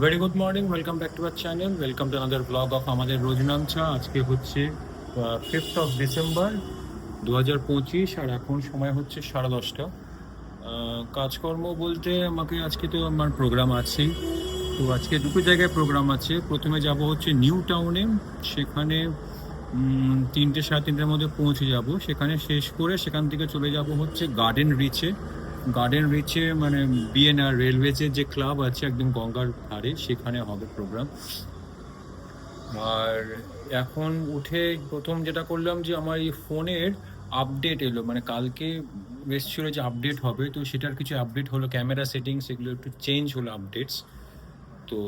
Very good morning, welcome back to our channel, welcome to another blog of আমাদের রোজনামচা। আজকে হচ্ছে 5th December 2025, আর এখন সময় হচ্ছে 10:30। কাজকর্ম বলতে আমাকে আজকে তো আমার প্রোগ্রাম আছেই। তো আজকে দুটো জায়গায় প্রোগ্রাম আছে। প্রথমে যাব হচ্ছে নিউ টাউনে, সেখানে 3টে সাড়ে 3টের মধ্যে পৌঁছে যাব। সেখানে শেষ করে সেখান থেকে চলে যাব হচ্ছে গার্ডেন রিচে মানে বিএনআর রেলওয়েজের যে ক্লাব আছে একদম গঙ্গার ধারে, সেখানে হবে প্রোগ্রাম। আর এখন উঠে প্রথম যেটা করলাম যে আমার এই ফোনের আপডেট এলো, মানে কালকে এসেছিলো যে আপডেট হবে, তো সেটার কিছু আপডেট হলো, ক্যামেরা সেটিংস এগুলো একটু চেঞ্জ হলো আপডেটস। তো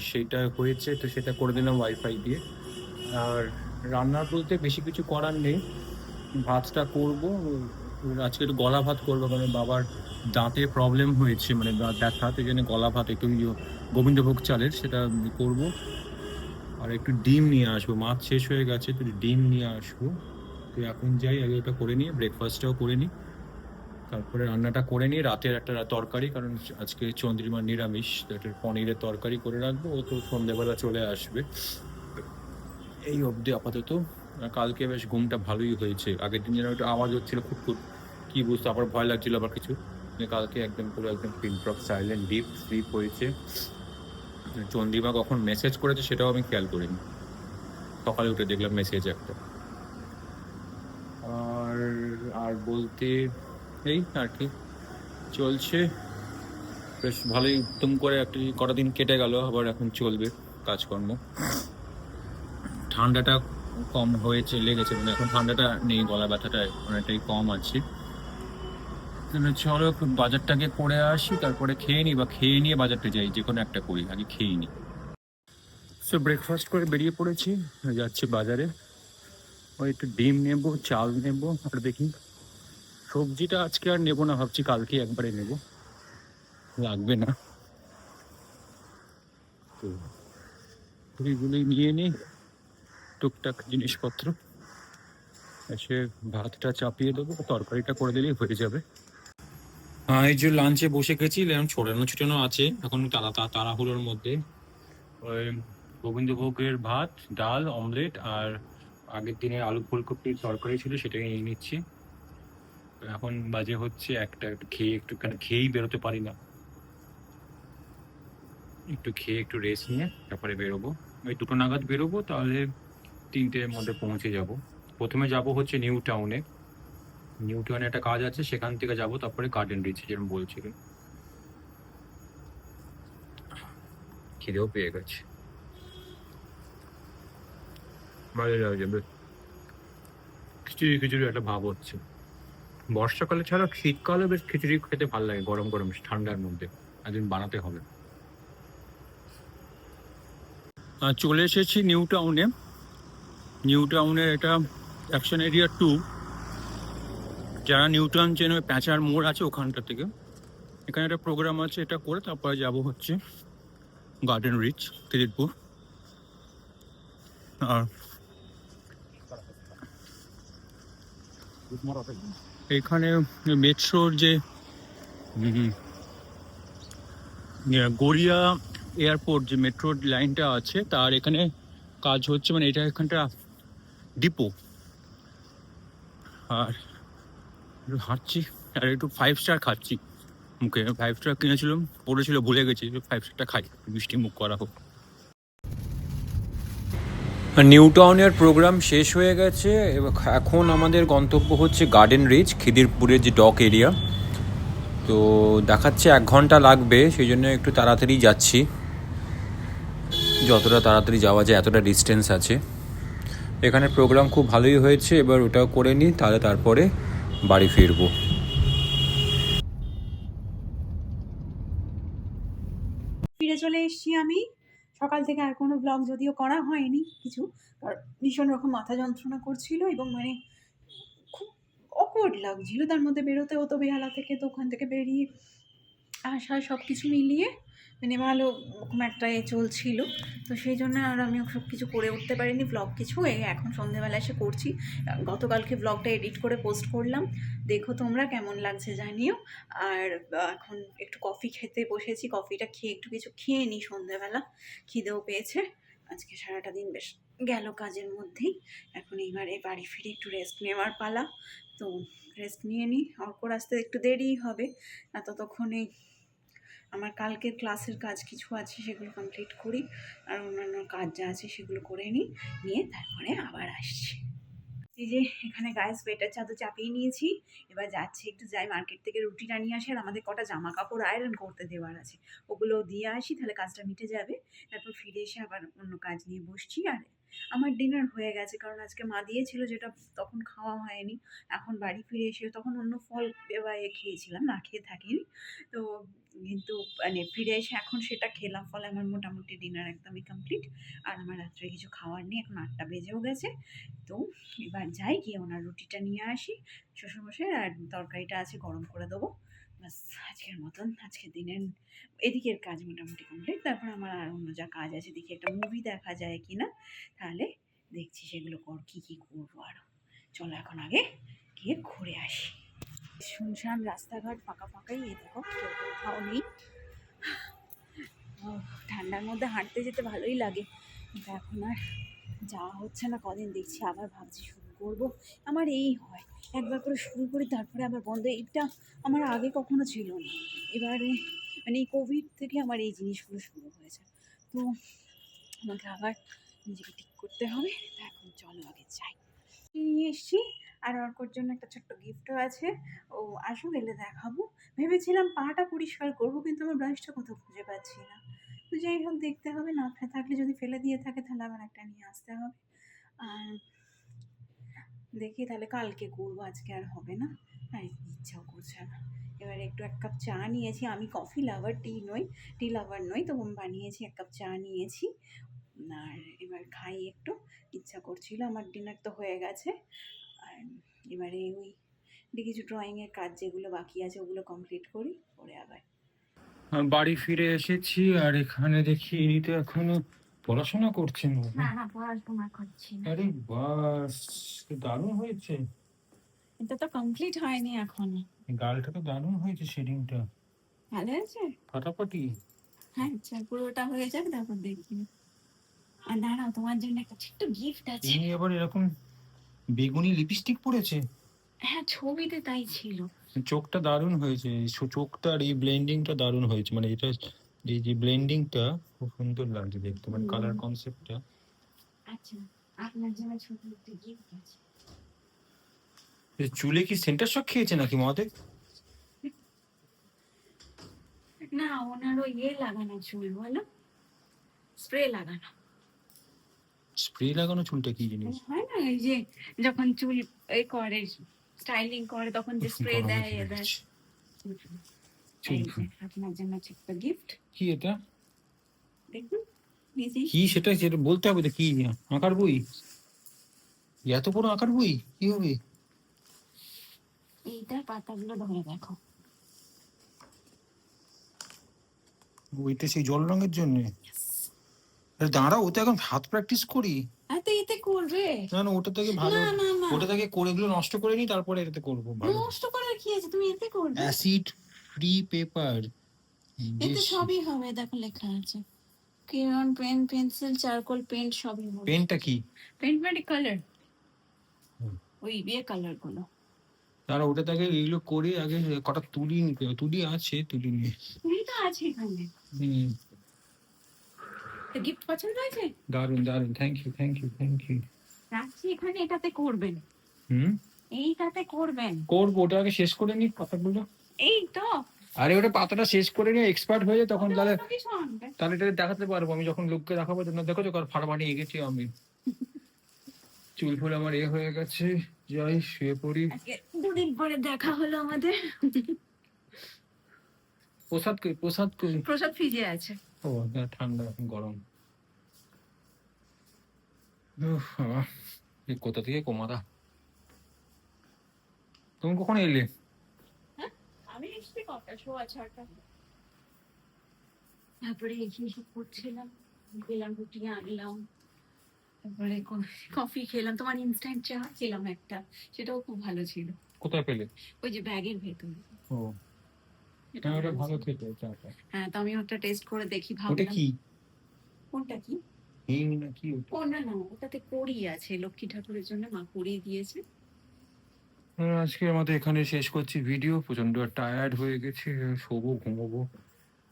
সেটা হয়েছে, তো সেটা করে দিলাম ওয়াইফাই দিয়ে। আর রান্নার বলতে বেশি কিছু করার নেই, ভাতটা করব। আজকে একটু গলা ভাত করবো, কারণ বাবার দাঁতে প্রবলেম হয়েছে, মানে দাঁত ব্যথা, তো জন্য গলা ভাত একটু গোবিন্দভোগ চালের সেটা করব। আর একটু ডিম নিয়ে আসবো, মাছ শেষ হয়ে গেছে, তো ডিম নিয়ে আসবো। তো এখন যাই, আগে ওটা করে নিই, ব্রেকফাস্টটাও করে নিই, তারপরে রান্নাটা করে নিই। রাতের একটা তরকারি, কারণ আজকে চন্দ্রিমার নিরামিষ, তো একটা পনিরের তরকারি করে রাখবো, ও তো সন্ধ্যেবেলা চলে আসবে। এই অবধি আপাতত। কালকে বেশ ঘুমটা ভালোই হয়েছে, আগের দিন যেন একটা আওয়াজ হচ্ছিল খুটখুট, কি বুঝতে আবার ভয় লাগছিল আবার কিছু। কালকে একদম পুরো একদম pin drop silent deep sleep হয়েছে। চন্দ্রিমা কখন মেসেজ করেছে সেটাও আমি খেয়াল করিনি, সকালে উঠে দেখলাম মেসেজ একটা। আর আর বলতে এই আর কি চলছে, বেশ ভালোই উত্তম করে একটা কটা দিন কেটে গেল, আবার এখন চলবে কাজকর্ম। ঠান্ডাটা কম হয়েছে, লেগেছে, মানে এখন ঠান্ডাটা নেই, গলা ব্যথাটা অনেকটাই কম আছে। চলো একটু বাজারটাকে করে আসি, তারপরে খেয়ে নিই, বা খেয়ে নিয়ে বাজারটা যাই, যে কোনো একটা করি, আগে খেয়ে নিই। সো ব্রেকফাস্ট করে বেরিয়ে পড়েছি, যাচ্ছি বাজারে। ওই একটু ডিম নেবো, চাল নেবো, আর দেখি সবজিটা আজকে আর নেবো না, ভাবছি কালকে একবারে নেবো, লাগবে না। তো এইগুলোই নিয়ে নিই, টুকটাক জিনিসপত্র। এসে ভাতটা চাপিয়ে দেবো, তরকারিটা করে দিলেই হয়ে যাবে। এই যে লাঞ্চে বসে গেছি, এখন ছড়ানো ছিটানো আছে, এখন তাড়াহুড়োর মধ্যে ওই গোবিন্দভোগের ভাত, ডাল, অমলেট, আর আগের দিনের আলু ফুলকপির তরকারি ছিল, সেটাই নিয়ে নিচ্ছি। তো এখন বাজে হচ্ছে একটা, একটু খেয়ে একটুখানি খেয়েই বেরোতে পারি না, একটু খেয়ে একটু রেস্ট নিয়ে তারপরে বেরোবো। ওই 2টো নাগাদ বেরোবো, তাহলে 3টের মধ্যে পৌঁছে যাব। প্রথমে যাব হচ্ছে নিউ টাউনে একটা কাজ আছে, সেখান থেকে যাব, তারপরে গার্ডেন রিচ, যেরকম বলছিলেন। খিদেও পেয়ে গেছে, ভালো যাবে। খিচুড়ি খিচুড়ি একটা ভাব হচ্ছে। বর্ষাকালে ছাড়া শীতকালে বেশ খিচুড়ি খেতে ভালো লাগে, গরম গরম ঠান্ডার মধ্যে। একদিন বানাতে হবে। চলে এসেছি নিউ টাউনের এটা অ্যাকশন এরিয়া 2। যারা নিউ টাউন চেনে, প্যাঁচার মোড় আছে ওখানটা থেকে, এখানে একটা প্রোগ্রাম আছে, এটা করে তারপরে যাব হচ্ছে গার্ডেন রিচ, খিদিরপুর। আর এখানে মেট্রোর যে গড়িয়া এয়ারপোর্ট, যে মেট্রো লাইনটা আছে, তার এখানে কাজ হচ্ছে, মানে এটা এখানটা ডিপো। আর হাঁটছি, আর একটু 5 স্টার খাচ্ছি, মুখে 5 স্টার কিনেছিলাম, পড়েছিল ভুলে গেছি, 5 স্টারটা খাই, মিষ্টি মুখ করা হোক। নিউ টাউনের প্রোগ্রাম শেষ হয়ে গেছে, এখন আমাদের গন্তব্য হচ্ছে গার্ডেন রিচ, খিদিরপুরের যে ডক এরিয়া। তো দেখাচ্ছে 1 ঘন্টা লাগবে, সেই জন্য একটু তাড়াতাড়ি যাচ্ছি, যতটা তাড়াতাড়ি যাওয়া যায় এতটা ডিস্টেন্স আছে। এখানে প্রোগ্রাম খুব ভালোই হয়েছে, এবার ওটাও করে নিই, তাহলে তারপরে বাড়ি ফিরবো। ফিরে চলে এসেছি আমি। সকাল থেকে আর কোনো ব্লগ যদিও করা হয়নি কিছু, কারণ ভীষণ রকম মাথা যন্ত্রণা করছিল, এবং মানে খুব অকওয়ার্ড লাগছিল, তার মধ্যে বেরোতে হতো বেহালা থেকে, তো ওখান থেকে বেরিয়ে আসা সব কিছু মিলিয়ে মানে ভালো রকম একটা চলছিল, তো সেই জন্য আর আমি সব কিছু করে উঠতে পারিনি ব্লগ কিছু। এই এখন সন্ধ্যেবেলা এসে করছি। গতকালকে ব্লগটা এডিট করে পোস্ট করলাম, দেখো তোমরা কেমন লাগছে জানিও। আর এখন একটু কফি খেতে বসেছি, কফিটা খেয়ে একটু কিছু খেয়ে নিই সন্ধ্যেবেলা, খিদেও পেয়েছে। আজকে সারাটা দিন বেশ গেল কাজের মধ্যেই। এখন এইবারে বাড়ি ফিরে একটু রেস্ট নেওয়ার পালা, তো রেস্ট নিয়ে নিই। অর্কর আসতে একটু দেরিই হবে, ততক্ষণে আমার কালকের ক্লাসের কাজ কিছু আছে সেগুলো কমপ্লিট করি, আর অন্যান্য কাজ যা আছে সেগুলো করে নিই, নিয়ে তারপরে আবার আসছি। এই যে এখানে গায়ে সোয়েটার চাদর চাপিয়ে নিয়েছি, এবার যাচ্ছি একটু যাই মার্কেট থেকে রুটিটা নিয়ে আসি, আর আমাদের কটা জামা কাপড় আয়রন করতে দেওয়ার আছে, ওগুলো দিয়ে আসি, তাহলে কাজটা মিটে যাবে। তারপর ফিরে এসে আবার অন্য কাজ নিয়ে বসছি। আর আমার ডিনার হয়ে গেছে, কারণ আজকে মা দিয়েছিল যেটা তখন খাওয়া হয়নি। এখন বাড়ি ফিরে এসে তখন অন্য ফল খেয়েছিলাম, না খেয়ে থাকিনি তো, কিন্তু মানে ফিরে এসে এখন সেটা খেলাম, ফলে আমার মোটামুটি ডিনার একদমই কমপ্লিট। আর আমার রাত্রে কিছু খাওয়ার নেই, এখন 8টা বেজেও গেছে। তো এবার যাই, গিয়ে ওনার রুটিটা নিয়ে আসি শ্বশুরমশাই, আর তরকারিটা আছে গরম করে দেবো। বাস আজকের মতন আজকের দিনের এদিকের কাজ মোটামুটি কমপ্লিট। তারপর আমার আর অন্য যা কাজ আছে, দেখি একটা মুভি দেখা যায় কি না, তাহলে দেখছি সেগুলো কী কী করবো আরও। চলো এখন আগে গিয়ে ঘুরে আসি। শুনশান রাস্তাঘাট ফাঁকা ফাঁকাই, এই দেখো কেউ কোথাও নেই। ঠান্ডার মধ্যে হাঁটতে যেতে ভালোই লাগে, কিন্তু এখন আর যাওয়া হচ্ছে না কদিন, দেখছি আবার ভাবছি শুরু করব। আমার এই হয়, একবার করে শুরু করি তারপরে আবার বন্ধ, এটা আমার আগে কখনো ছিল না। এবারে মানে এই কোভিড থেকে আমার এই জিনিসগুলো শুরু হয়েছে, তো আমাকে আবার নিজেকে ঠিক করতে হবে। তা এখন চলো আগে যাই। নিয়ে এসছি, আর অর্কর জন্য একটা ছোট্ট গিফটও আছে, ও আসুক এলে দেখাবো। ভেবেছিলাম পাটা পরিষ্কার করবো, কিন্তু আমার ব্রাশটা কোথাও খুঁজে পাচ্ছি না। তো যাই হোক, দেখতে হবে, না থাকলে যদি ফেলে দিয়ে থাকে তাহলে আবার একটা নিয়ে আসতে হবে। আর দেখি তাহলে কালকে করবো, আজকে আর হবে না, আর ইচ্ছাও করছে না। এবার একটু 1 কাপ চা নিয়েছি, আমি কফি লাভার টি লাভার নই, তো আমি বানিয়েছি 1 কাপ চা নিয়েছি। আর এবার খাই একটু, ইচ্ছা করছিল। আমার ডিনার তো হয়ে গেছে, আর এবারে ওই কিছু ড্রয়িংয়ের কাজ যেগুলো বাকি আছে ওগুলো কমপ্লিট করি, পরে আবার বাড়ি ফিরে এসেছি, আর এখানে দেখি ইনি তো এখনো পড়াশোনা করছেন। না না পড়াশোনা করছি না। আরে বাস, দারুণ হয়েছে। এটা তো কমপ্লিট হয়নি এখনো। গালটা তো দারুণ হয়েছে, শেডিংটা ভালো আছে। ফাটাফাটি। হ্যাঁ আচ্ছা, পুরোটা হয়ে যাক তারপর দেখবি। আর দাঁড়াও, তোমার জন্য একটা ছোট্ট গিফট আছে। ইনি আবার এরকম বেগুনি লিপস্টিক পরেছে। হ্যাঁ ছবিতে তাই ছিল। চোখটা দারুণ হয়েছে, চোখটা আর এই ব্লেন্ডিংটা দারুণ হয়েছে, মানে এটা এই যে ব্লেন্ডিংটা খুব সুন্দর লাগছে দেখতে, মানে কালার কনসেপ্টটা। আচ্ছা, আপনার জন্য ছোট একটা গিফট আছে। চুলে কি সেন্টার শক খেয়েছে নাকি মহাদেব? না, ওনার ওই লাগানো চুল, বলো স্প্রে লাগানো। স্প্রে লাগানো চুলটা কি জিনিস? হয় না, এই যে যখন চুল করে স্টাইলিং করে তখন যে স্প্রে গরমে দেয় চলে দেয়। গেছে। এই যে আপনার জন্য ছোট্ট গিফট, কি এটা? দেখুন নিজেই। কি সেটা যেটা বলতে হবে তো, কি আঁকার বই? এত বড় আঁকার বই কি হবে? এইটার পাতাগুলো ধরে দেখো। ওইটা সেই জল রঙের জন্য? দাঁড়া, ওতে এখন হাত প্র্যাকটিস করি। এতে এতে করবে না না, ওটা থেকে ভালো, না না না, ওটা থেকে করে এগুলো নষ্ট করে নি, তারপরে এটাতে করবো ভালো। নষ্ট করার কি আছে, তুমি এতে করবে। অ্যাসিড ফ্রি পেপার, এতে সবই হবে, দেখো লেখা আছে crayon, pen, pencil, charcoal, paint সবই হবে। পেনটা কি? পেন্ট মানে কালার, ওই কালার গুলো। তারা ওটা থেকে এগুলো করে আগে কটা তুলি নিতে হবে, তুলি আছে, তুলি নিয়ে। তুলি তো আছে এখানে। তো গিফট পছন্দ হয়েছে? দারুন দারুন, thank you thank you thank you. রাখছি এখানে, এটাতে করবেন। হুম, এইটাতে করবেন। করবো, ওটা আগে শেষ করে নি পাতাগুলো। এই তো, আরে ওটা পাতাটা শেষ করে নিয়ে এক্সপার্ট হয়ে যায় তখন, তাহলে ওটা কিছু আনবে। তাহলে এটা দেখাতে পারবো আমি, যখন লোককে দেখাবো তখন দেখো তো কার ফাড়া বানিয়ে গেছি আমি। চুল ফুল আমার হয়ে গেছে, যাই শুয়ে পড়ি। আজকে 2 দিন পরে দেখা হলো আমাদের। প্রসাদ কই, প্রসাদ কই? প্রসাদ ফ্রিজে আছে। ও ঠান্ডা, এখন গরম। উফ, বাবা, এই কোথা থেকে কমাদা। তুমি কখন এলে? হ্যাঁ আমি এসছি কটা, 6:30। তারপরে এসে সব করছিলাম, গেলাম রুটি আনলাম, তারপরে কফি খেলাম, তোমার ইনস্ট্যান্ট চা খেলাম একটা, সেটাও খুব ভালো ছিল। কোথায় পেলে? ওই যে ব্যাগের ভেতরে। ও এটা হ্যাঁ, ওটা ভালো ছিল। খেতে চাটা। হ্যাঁ, তো আমি ওটা টেস্ট করে দেখি ওটা ভাবলাম। কি কোনটা কি? হিং না কি ওটা? ও না না, ওটাতে কড়ি আছে, লক্ষ্মী ঠাকুরের জন্য মা কড়ি দিয়েছে। আজকে আমাদের এখানে শেষ করছি ভিডিও, প্রচন্ড টায়ার্ড হয়ে গেছে, শোবো, ঘুমোবো।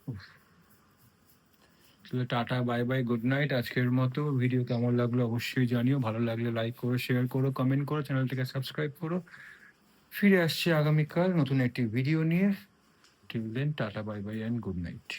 উফ। তাহলে tata, bye by, good night. আজকের মতো ভিডিও কেমন লাগলো অবশ্যই জানিও, ভালো লাগলে লাইক করো, শেয়ার করো, কমেন্ট করো, চ্যানেলটিকে সাবস্ক্রাইব করো। ফিরে আসছি আগামীকাল নতুন একটি ভিডিও নিয়ে। Till then tata, bye bye and good night.